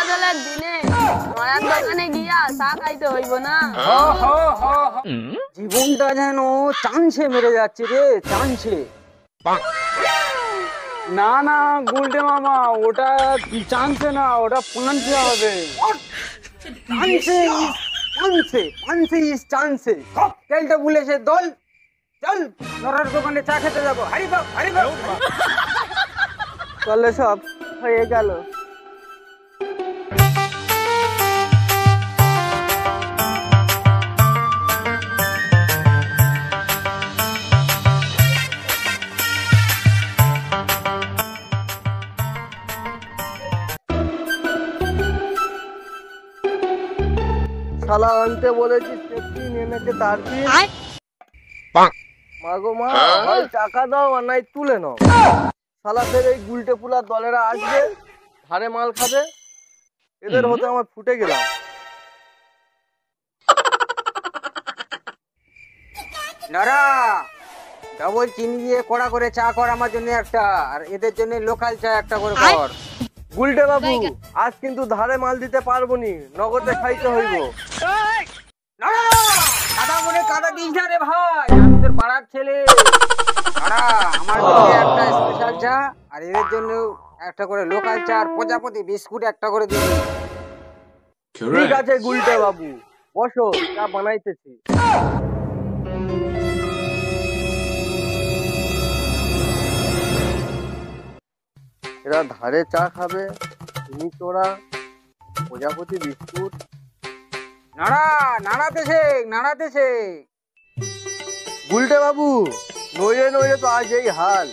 বাদলের দিনে নয়ার দোকানে গিয়া চা খাইতে হইব না? জীবনটা যেন চান্সে মেরে যাচ্ছে রে, চান্সে। না না গুলটে মামা, ওটা চান্সে না, ওটা পাঁচে হবে। চান্সে চান্সে চান্সে ইস চান্সে। তেলটা বুলেছে দল, চল নরার দোকানে চা খেতে যাবো। হারি বাপ, হারি বাপ। চলে সব হয়ে গেল। শালা আনতে বলেছি, সেফটি নেমেছে তার দিন। মাগো মা, হয় টাকা দাও আর নাই তুলে নাও। শালা ফের এই গুলটে পুলার দলেরা আসবে, ধারে মাল খাবে, এদের হতে আমার ফুটে গেলাম। নরা, ডবল চিনি দিয়ে কড়া করে চা কর আমার জন্য একটা, আর এদের জন্য লোকাল চা একটা করে কর। গুলটে বাবু, আজ কিন্তু ধারে মাল দিতে পারবো নি, নগদে খাইতে হইব। কাদা মনে কাদা দিস না রে ভাই, আমি তোর পাড়ার ছেলে। আমার জন্য একটা স্পেশাল চা, আর এদের জন্য একটা করে লোকাল চা, আর প্রজাপতি বিস্কুট একটা করে দিবি। ঠিক আছে গুলটে বাবু, বসো, চা বানাইতেছি। এরা ধারে চা খাবে, তুমি তোরা প্রজাপতি বিস্কুট। নাড়া নাড়াতেছে নাড়াতেছে। গুলটে বাবু, নইলে নইলে তো আজ এই হাল।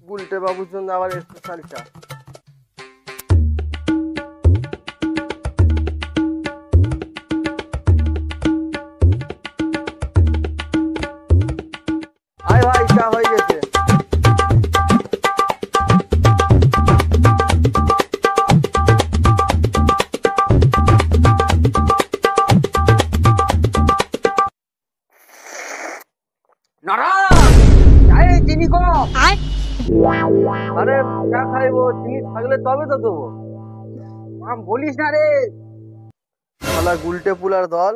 গুলটে বাবুর জন্য আবার স্পেশাল চা। আয় ভাই, চা হয়ে গেছে। চিনি কম। আরে চা খাইবো, চিনি থাকলে তবে তো দেবো। বলিস না রে শালা গুলটে পুলার দল,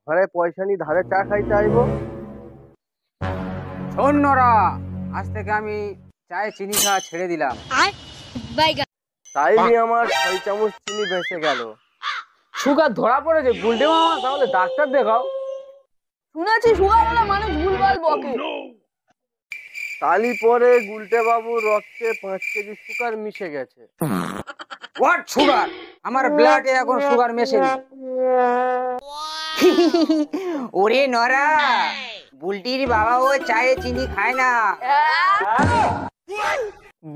ঘরে পয়সা নি ধারে চা খাইতে আইবো। শোন নরা, আজ থেকে আমি চায়ে চিনি খাওয়া ছেড়ে দিলাম। তাই নিয়ে আমার 6 চামচ চিনি বেঁচে গেল। সুগার ধরা পড়েছে গুলটে মামা, তাহলে ডাক্তার দেখাও। শুনেছি সুগার হলে মানুষ ভুলভাল বকে। তালি পরে গুলটে বাবুর রক্তে 5 কেজি সুগার মিশে গেছে। What sugar? আমার ব্লাডে এখন সুগার মেশেনি। ওরে নরা, বুলটির বাবা ও চায়ে চিনি খায় না।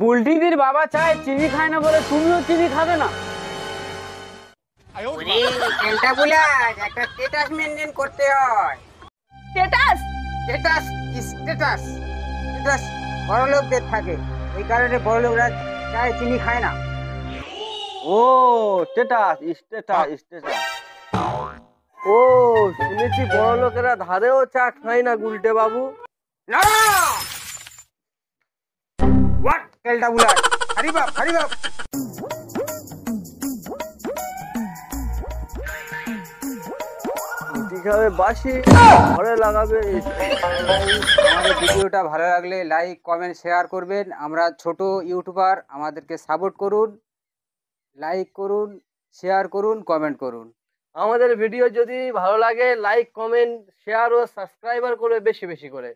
বুলটিদির বাবা চায় চিনি খায় না বলে তুমিও চিনি খাবে না? ওরে কেলটা বুলাস, একটা স্ট্যাটাস মেইনটেইন করতে হয়। স্ট্যাটাস? স্ট্যাটাস স্ট্যাটাস স্ট্যাটাস বড়লোকদের থাকে, এই কারণে বড়লোকরা চায়ে চিনি খায় না। ও স্ট্যাটাস স্ট্যাটাস স্ট্যাটাস। ও শুনেছি বড়লোকেরা ধারেও চা খায় না গুলটে বাবু। না হোয়াট কেলটা বুলাস, হারি বাপ হারি বাপ। বাসি ঘরে লাগাবে। আমাদের ভিডিওটা ভালো লাগলে লাইক কমেন্ট শেয়ার করবেন। আমরা ছোট ইউটিউবার, আমাদেরকে সাপোর্ট করুন, লাইক করুন, শেয়ার করুন, কমেন্ট করুন। আমাদের ভিডিও যদি ভালো লাগে লাইক কমেন্ট শেয়ার ও সাবস্ক্রাইবার করে বেশি বেশি করে।